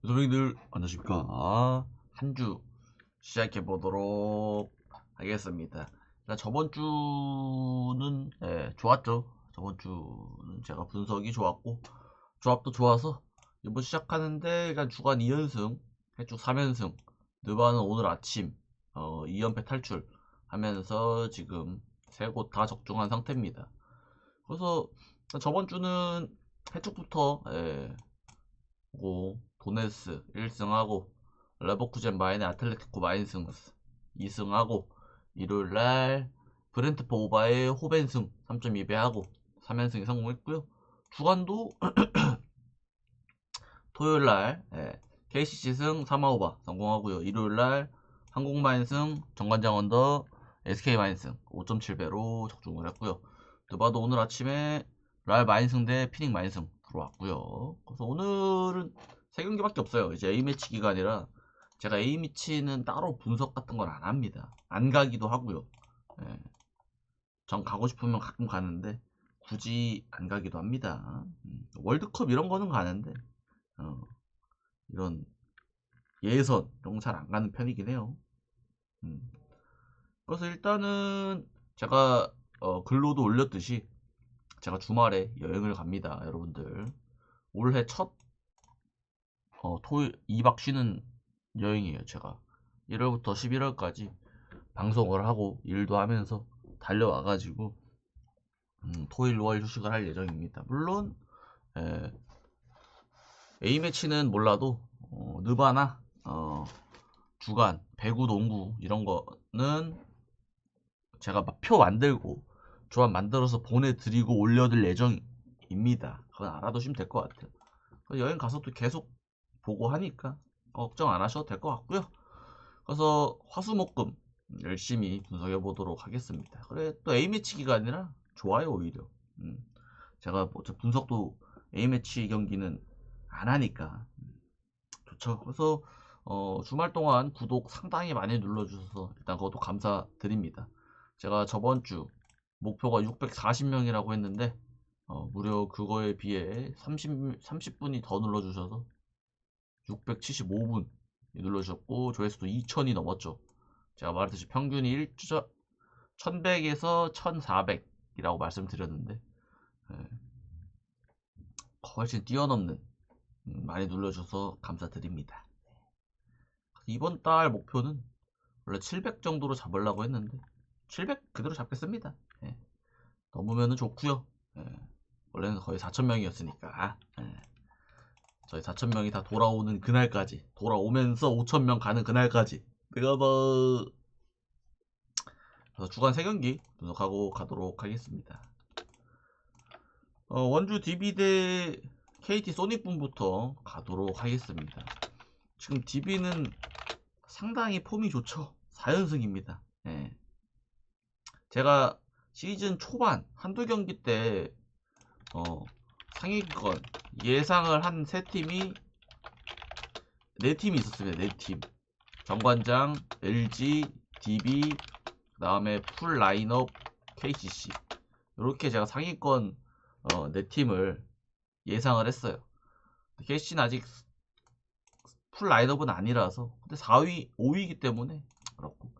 선생님들 안녕하십니까. 한 주 시작해 보도록 하겠습니다. 일단 저번 주는 좋았죠. 저번 주는 제가 분석이 좋았고 조합도 좋아서 이번 시작하는데 일단 주간 2연승, 해축 3연승, 느바는 오늘 아침 2연패 탈출 하면서 지금 세 곳 다 적중한 상태입니다. 그래서 저번 주는 해축부터 고 도네스 1승하고 레버쿠젠 마인의 아틀레티코 마인승 2승하고 일요일날 브렌트포 오바의 호벤승 3.2배하고 3연승에 성공했고요. 주간도 토요일날 KCC 승 3하오바 성공하고요. 일요일날 한국마인승 정관장 언더 SK마인승 5.7배로 적중을 했고요. 드바도 오늘 아침에 랄 마인승 대 피닉 마인승 들어왔고요. 그래서 오늘은 3경기밖에 없어요. 이제 A매치 기간이라 제가 A매치는 따로 분석 같은 걸 안 합니다. 안 가기도 하고요. 예, 전 가고 싶으면 가끔 가는데 굳이 안 가기도 합니다. 월드컵 이런 거는 가는데 어, 이런 예선 이런 거 잘 안 가는 편이긴 해요. 음. 그래서 일단은 제가 글로도 올렸듯이 제가 주말에 여행을 갑니다, 여러분들. 올해 첫 토요일 2박 쉬는 여행이에요, 제가. 1월부터 11월까지 방송을 하고 일도 하면서 달려와가지고 토요일, 5월 휴식을 할 예정입니다. 물론 A매치는 몰라도 느바나 주간, 배구, 농구 이런 거는 제가 막 표 만들고 조합 만들어서 보내드리고 올려둘 예정입니다. 그건 알아두시면 될 것 같아요. 여행 가서도 계속 보고 하니까 걱정 안 하셔도 될 것 같고요. 그래서 화수목금 열심히 분석해 보도록 하겠습니다. 그래 또 A매치 기간이라 좋아요 오히려. 제가 뭐 분석도 A매치 경기는 안 하니까 좋죠. 그래서 주말 동안 구독 상당히 많이 눌러주셔서 일단 그것도 감사드립니다. 제가 저번 주 목표가 640명이라고 했는데 무려 그거에 비해 30분이 더 눌러주셔서 675분 눌러주셨고 조회수도 2000이 넘었죠. 제가 말했듯이 평균이 1100에서 1400이라고 말씀드렸는데 훨씬 뛰어넘는 많이 눌러주셔서 감사드립니다. 이번 달 목표는 원래 700 정도로 잡으려고 했는데 700 그대로 잡겠습니다. 넘으면 좋고요. 원래는 거의 4000명이었으니까 저희 4000명이 다 돌아오는 그날까지 돌아오면서 5000명 가는 그날까지 내가 뭐 주간 3경기 분석하고 가도록 하겠습니다. 원주 DB 대 KT 소닉붐부터 가도록 하겠습니다. 지금 DB는 상당히 폼이 좋죠. 4연승입니다. 제가 시즌 초반 한두 경기 때 상위권 예상을 한 세 팀이 4팀이 있었습니다. 4팀 정관장, LG, DB 그 다음에 풀 라인업 KCC 이렇게 제가 상위권 4팀을 예상을 했어요. KCC는 아직 풀 라인업은 아니라서 근데 4위, 5위이기 때문에 그렇고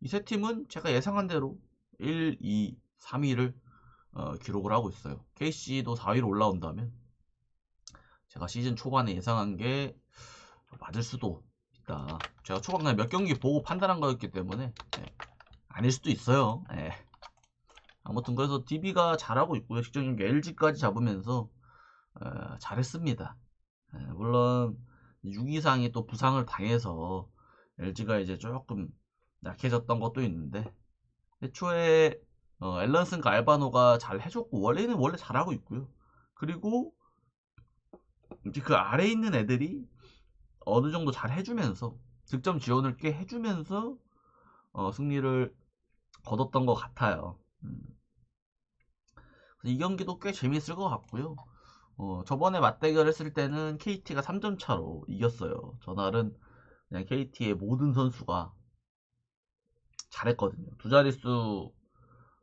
이 세 팀은 제가 예상한 대로 1, 2, 3위를 기록을 하고 있어요. KC도 4위로 올라온다면 제가 시즌 초반에 예상한 게 맞을 수도 있다. 제가 초반에 몇 경기 보고 판단한 거였기 때문에 아닐 수도 있어요. 아무튼 그래서 DB가 잘하고 있고요. 직전 경기 LG까지 잡으면서 잘했습니다. 물론 6이상이 또 부상을 당해서 LG가 이제 조금 약해졌던 것도 있는데 애초에 앨런슨과 알바노가 잘 해줬고 원래는 원래 잘하고 있고요. 그리고 이제 그 아래에 있는 애들이 어느 정도 잘 해주면서 득점 지원을 꽤 해주면서 승리를 거뒀던 것 같아요. 이 경기도 꽤 재밌을 것 같고요. 저번에 맞대결 했을 때는 KT가 3점 차로 이겼어요. 전날은 그냥 KT의 모든 선수가 잘했거든요. 두 자릿수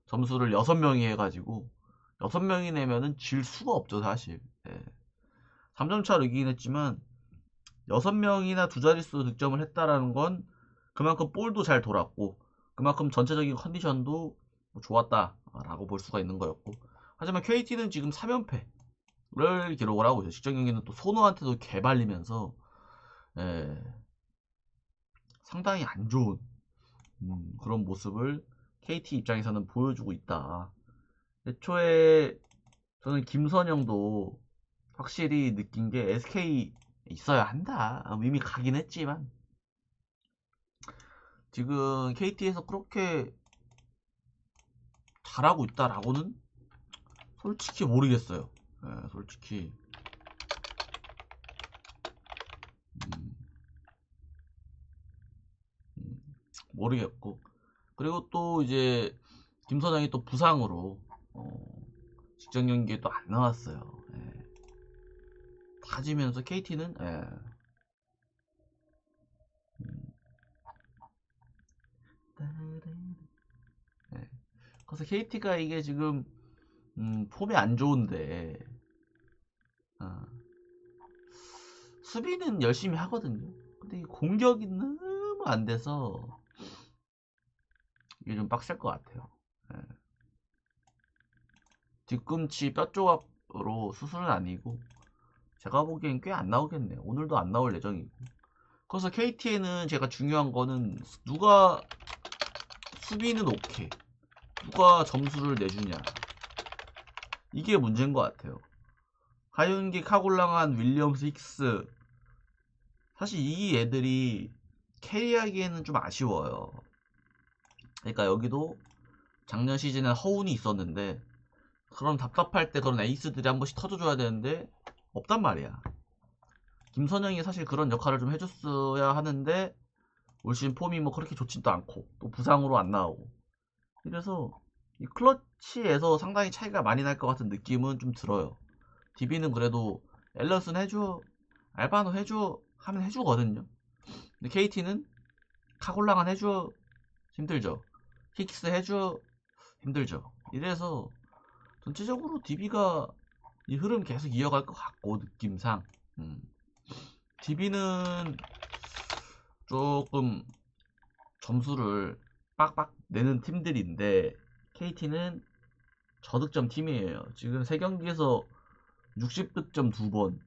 점수를 6명이 해가지고 6명이 내면은 질 수가 없죠 사실. 3점 차로 이기긴 했지만 6명이나 두 자릿수 득점을 했다라는 건 그만큼 볼도 잘 돌았고 그만큼 전체적인 컨디션도 좋았다라고 볼 수가 있는 거였고, 하지만 KT는 지금 3연패를 기록을 하고 있어요. 직전 경기는 또 손호한테도 개발리면서 상당히 안 좋은 그런 모습을 KT 입장에서는 보여주고 있다. 애초에 저는 김선영도 확실히 느낀 게 SK 있어야 한다. 이미 가긴 했지만 지금 KT에서 그렇게 잘하고 있다라고는 솔직히 모르겠어요. 솔직히 모르겠고, 그리고 또 이제 김선영이 또 부상으로 직전 경기에 또 안 나왔어요. 다지면서 KT는 그래서 KT가 이게 지금 폼이 안 좋은데 수비는 열심히 하거든요. 근데 이 공격이 너무 안 돼서 이게 좀 빡셀 것 같아요. 뒤꿈치 뼈 조각으로 수술은 아니고 제가 보기엔 꽤 안 나오겠네요. 오늘도 안 나올 예정이고. 그래서 KT에는 제가 중요한 거는 누가 수비는 오케이, 누가 점수를 내주냐, 이게 문제인 것 같아요. 하윤기, 카골랑한, 윌리엄스, 힉스, 사실 이 애들이 캐리하기에는 좀 아쉬워요. 그러니까 여기도 작년 시즌에 허운이 있었는데 그런 답답할 때 그런 에이스들이 한 번씩 터져줘야 되는데 없단 말이야. 김선영이 사실 그런 역할을 좀 해줬어야 하는데 올 시즌 폼이 뭐 그렇게 좋지도 않고 또 부상으로 안 나오고, 이래서 이 클러치에서 상당히 차이가 많이 날 것 같은 느낌은 좀 들어요. DB는 그래도 앨런슨 해줘, 알바노 해줘 하면 해주거든요. 근데 KT는 카골랑한 해줘, 힘들죠. 힉스 해줘, 힘들죠. 이래서 전체적으로 DB가 이 흐름 계속 이어갈 것 같고, 느낌상 DB는 조금 점수를 빡빡 내는 팀들인데 KT는 저득점 팀이에요. 지금 3경기에서 60득점 2번,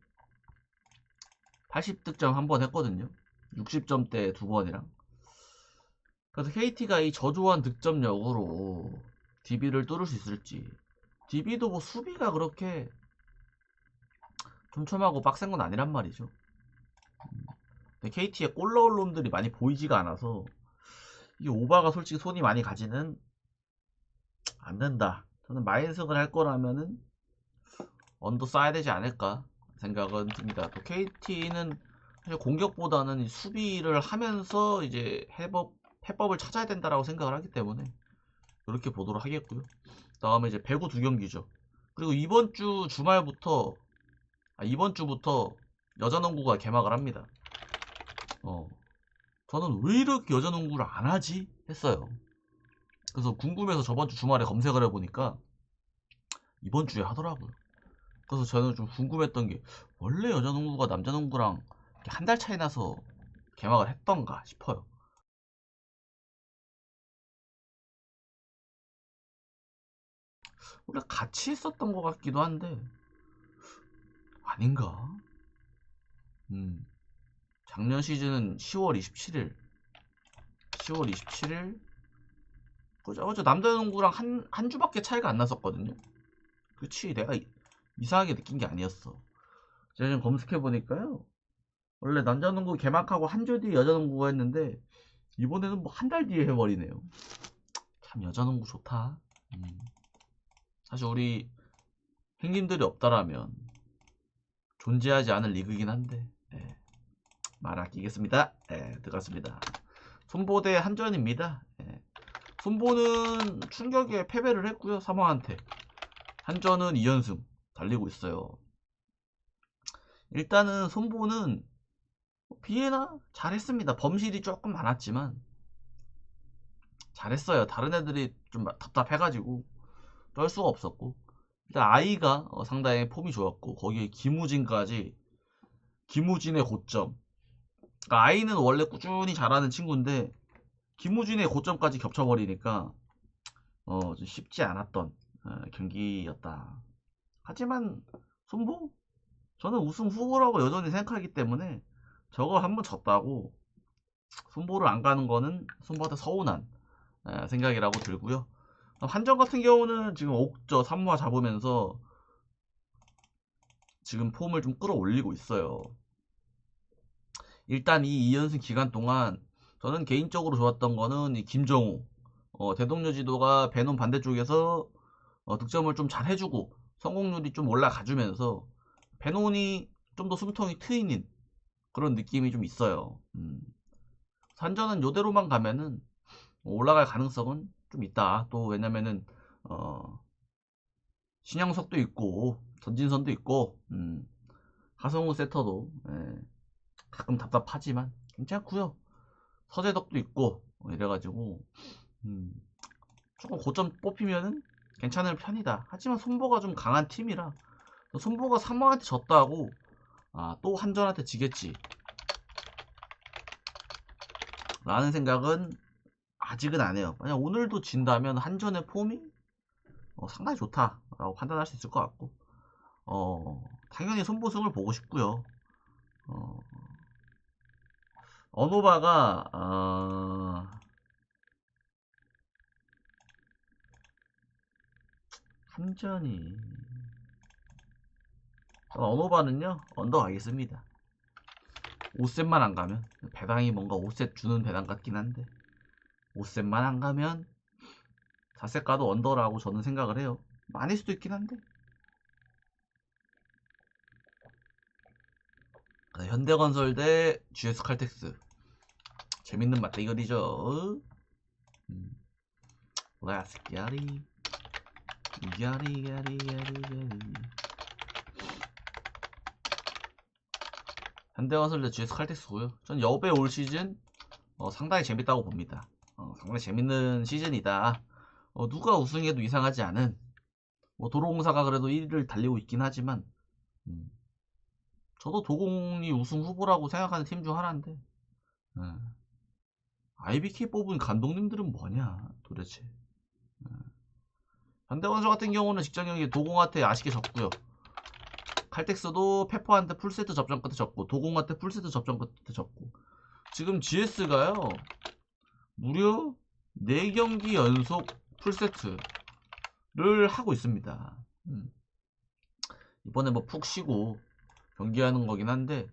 80득점 1번 했거든요. 60점대 2번이랑. 그래서 KT가 이 저조한 득점력으로 DB를 뚫을 수 있을지. DB도 뭐 수비가 그렇게 촘촘하고 빡센 건 아니란 말이죠. 근데 KT에 골 넣을 놈들이 많이 보이지가 않아서 이 오바가 솔직히 손이 많이 가지는 안 된다. 저는 마인승을 할 거라면은 언더 쌓아야 되지 않을까 생각은 듭니다. 또 KT는 사실 공격보다는 수비를 하면서 이제 해법을 찾아야 된다라고 생각을 하기 때문에 그렇게 보도록 하겠고요. 다음에 이제 배구 2경기죠. 그리고 이번 주 주말부터 이번 주부터 여자농구가 개막을 합니다. 저는 왜 이렇게 여자농구를 안 하지 했어요. 그래서 궁금해서 저번 주 주말에 검색을 해보니까 이번 주에 하더라고요. 그래서 저는 좀 궁금했던 게 원래 여자농구가 남자농구랑 한 달 차이 나서 개막을 했던가 싶어요. 원래 같이 했었던 것 같기도 한데 아닌가? 작년 시즌은 10월 27일 그죠? 남자농구랑 한 주밖에 차이가 안 났었거든요. 그치, 내가 이상하게 느낀 게 아니었어. 제가 좀 검색해보니까요, 원래 남자농구 개막하고 한 주 뒤에 여자농구가 했는데 이번에는 뭐 한 달 뒤에 해버리네요. 참 여자농구 좋다. 사실 우리 형님들이 없다라면 존재하지 않을 리그이긴 한데 말 아끼겠습니다. 들어갔습니다. 손보 대 한전입니다. 손보는 충격에 패배를 했고요, 사모한테. 한전은 2연승 달리고 있어요. 일단은 손보는 비에나 잘했습니다. 범실이 조금 많았지만 잘했어요. 다른 애들이 좀 답답해가지고 쩔 수가 없었고, 일단 아이가 상당히 폼이 좋았고, 거기에 김우진까지, 김우진의 고점, 그러니까 아이는 원래 꾸준히 잘하는 친구인데 김우진의 고점까지 겹쳐버리니까 좀 쉽지 않았던 경기였다. 하지만 손보? 저는 우승 후보라고 여전히 생각하기 때문에 저거 한번 졌다고 손보를 안 가는 거는 손보한테 서운한 생각이라고 들고요. 한정 같은 경우는 지금 옥저 3화 잡으면서 지금 폼을 좀 끌어올리고 있어요. 일단 이 2연승 기간 동안 저는 개인적으로 좋았던 거는 이 김정우 대동료 지도가 베논 반대쪽에서 득점을 좀 잘 해주고 성공률이 좀 올라가주면서 베논이 좀 더 숨통이 트이는 그런 느낌이 좀 있어요. 산전은 요대로만 가면은 올라갈 가능성은 좀 있다. 또 왜냐면은 신영석도 있고 전진선도 있고 하성우 세터도 가끔 답답하지만 괜찮고요. 서재덕도 있고 이래가지고 조금 고점 뽑히면은 괜찮을 편이다. 하지만 손보가 좀 강한 팀이라 손보가 3화한테 졌다고 또 한전한테 지겠지 라는 생각은 아직은 안 해요. 만약 오늘도 진다면 한전의 폼이 상당히 좋다라고 판단할 수 있을 것 같고 당연히 손보승을 보고 싶고요. 언오바가 한전이 언오바는요 언더 가겠습니다. 5셋만 안 가면 배당이 뭔가 5셋 주는 배당 같긴 한데 5셋만 안 가면 4셋 가도 언더라고 저는 생각을 해요. 아닐 수도 있긴 한데 현대건설 대 GS칼텍스 재밌는 맞대결이죠. Let's get it. get it. 현대건설 대 GS칼텍스고요. 전 여배 올 시즌 상당히 재밌다고 봅니다. 상당히 재밌는 시즌이다. 누가 우승해도 이상하지 않은 도로공사가 그래도 1위를 달리고 있긴 하지만 저도 도공이 우승 후보라고 생각하는 팀 중 하나인데 IBK 뽑은 감독님들은 뭐냐 도대체. 현대건설 같은 경우는 직전 경기에 도공한테 아쉽게 졌고요. 칼텍스도 페퍼한테 풀세트 접전 끝에 졌고 도공한테 풀세트 접전 끝에 졌고 지금 GS가요 무려 4경기 연속 풀세트를 하고 있습니다. 이번에 뭐 푹 쉬고 경기하는 거긴 한데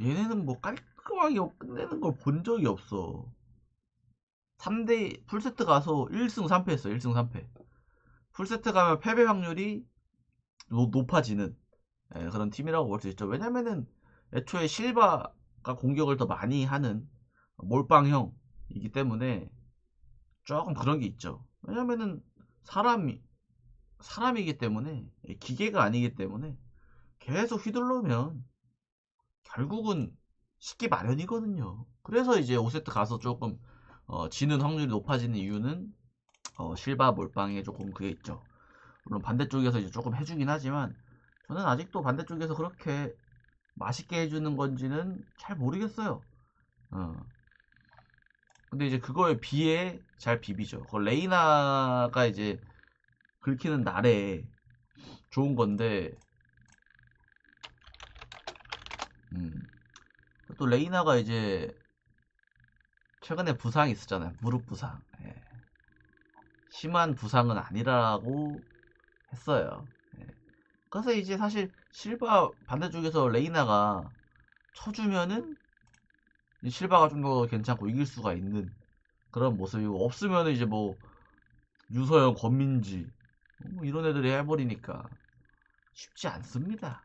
얘네는 뭐 깔끔하게 끝내는 걸 본 적이 없어. 3대 풀세트 가서 1승 3패 했어. 1승 3패. 풀세트 가면 패배 확률이 높아지는 그런 팀이라고 볼 수 있죠. 왜냐면은 애초에 실바가 공격을 더 많이 하는 몰빵형이기 때문에 조금 그런 게 있죠. 왜냐면은 사람이기 때문에 기계가 아니기 때문에 계속 휘둘르면 결국은 식기 마련이거든요. 그래서 이제 5세트 가서 조금 지는 확률이 높아지는 이유는 실바 몰빵에 조금 그게 있죠. 물론 반대쪽에서 이제 조금 해주긴 하지만 저는 아직도 반대쪽에서 그렇게 맛있게 해주는 건지는 잘 모르겠어요. 근데 이제 그거에 비해 잘 비비죠. 레이나가 이제 긁히는 날에 좋은 건데 또 레이나가 이제 최근에 부상이 있었잖아요. 무릎 부상. 심한 부상은 아니라고 했어요. 그래서 이제 사실 실바 반대쪽에서 레이나가 쳐주면은 실바가 좀 더 괜찮고 이길 수가 있는 그런 모습이고 없으면은 이제 뭐 유서영, 권민지 뭐 이런 애들이 해버리니까 쉽지 않습니다.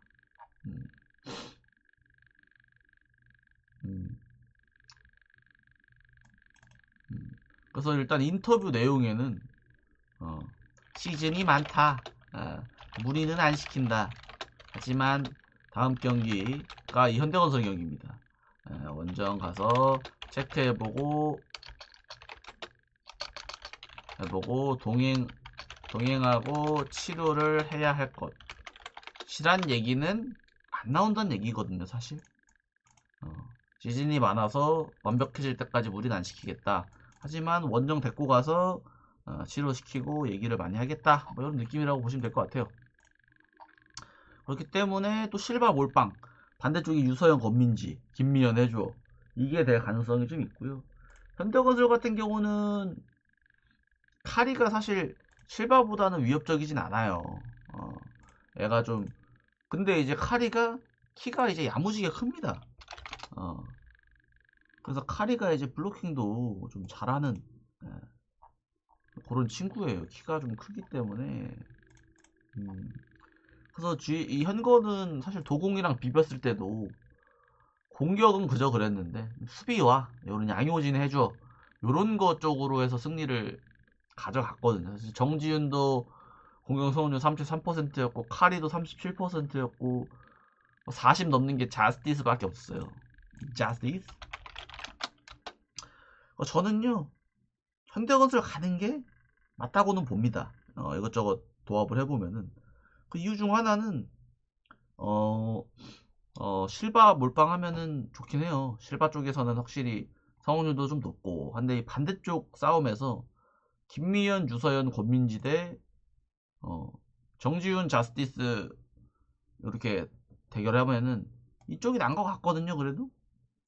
그래서 일단 인터뷰 내용에는 시즌이 많다. 무리는 안 시킨다. 하지만 다음 경기가 이 현대건설 경기입니다. 원정 가서 체크해보고 동행하고 치료를 해야 할 것. 실한 얘기는 안 나온다는 얘기거든요, 사실. 지진이 많아서 완벽해질 때까지 무리는 안 시키겠다. 하지만 원정 데리고 가서 치료시키고 얘기를 많이 하겠다. 뭐 이런 느낌이라고 보시면 될 것 같아요. 그렇기 때문에 또 실바 몰빵, 반대쪽이 유서영 권민지, 김미연 해줘. 이게 될 가능성이 좀 있고요. 현대건설 같은 경우는 카리가 사실 실바보다는 위협적이진 않아요. 애가 좀 근데 이제 카리가 키가 이제 야무지게 큽니다. 그래서 카리가 이제 블로킹도 좀 잘하는 예, 그런 친구예요. 키가 좀 크기 때문에. 그래서 이 현거는 사실 도공이랑 비볐을 때도 공격은 그저 그랬는데 수비와 이런 양효진 해줘 요런 거 쪽으로 해서 승리를 가져갔거든요. 사실 정지윤도 공격 성공률 33%였고 카리도 37%였고 40 넘는 게 자스티스밖에 없어요. 자스티스? 저는요 현대건설 가는 게 맞다고는 봅니다. 이것저것 도합을 해보면은 그 이유 중 하나는 실바 몰빵하면은 좋긴 해요. 실바 쪽에서는 확실히 성공률도 좀 높고 한데 이 반대쪽 싸움에서 김미연, 유서연, 권민지 대 정지훈, 자스티스 이렇게 대결하면은 이쪽이 난 것 같거든요. 그래도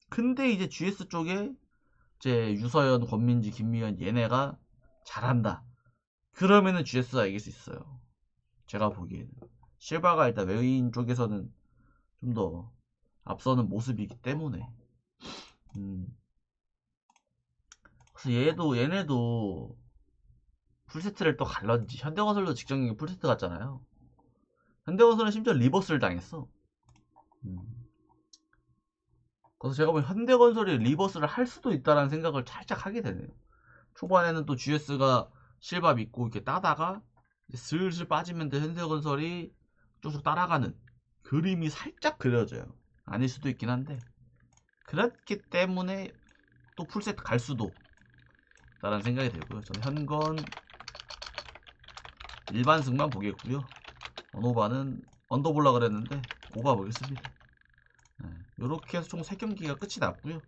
근데 이제 GS 쪽에 이제 유서연, 권민지, 김미연 얘네가 잘한다. 그러면은 GS가 이길 수 있어요. 제가 보기에는 실바가 일단 외인 쪽에서는 좀 더 앞서는 모습이기 때문에 그래서 얘네도 풀세트를 또 갈런지 현대건설도 직전에 풀세트 갔잖아요. 현대건설은 심지어 리버스를 당했어. 그래서 제가 보면 현대건설이 리버스를 할 수도 있다라는 생각을 살짝 하게 되네요. 초반에는 또 GS가 실바 믿고 이렇게 따다가 슬슬 빠지면 현대건설이 쭉쭉 따라가는 그림이 살짝 그려져요. 아닐 수도 있긴 한데 그렇기 때문에 또 풀세트 갈 수도 있다라는 생각이 들고요. 저는 현건 일반승만 보겠고요. 언오바는 언더볼라 그랬는데 오바 보겠습니다. 이렇게 해서 총 3경기가 끝이 났고요.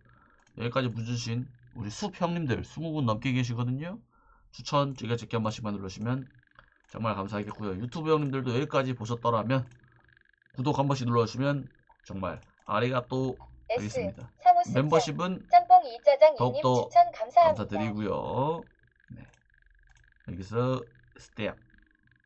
여기까지 봐주신 우리 숲 형님들 20분 넘게 계시거든요. 추천 즐겨찾기 한 번씩만 눌러주시면 정말 감사하겠고요. 유튜브 형님들도 여기까지 보셨더라면 구독 한 번씩 눌러주시면 정말 아리가또 하겠습니다. 멤버십은 더욱더 감사드리고요. 네. 여기서 스텝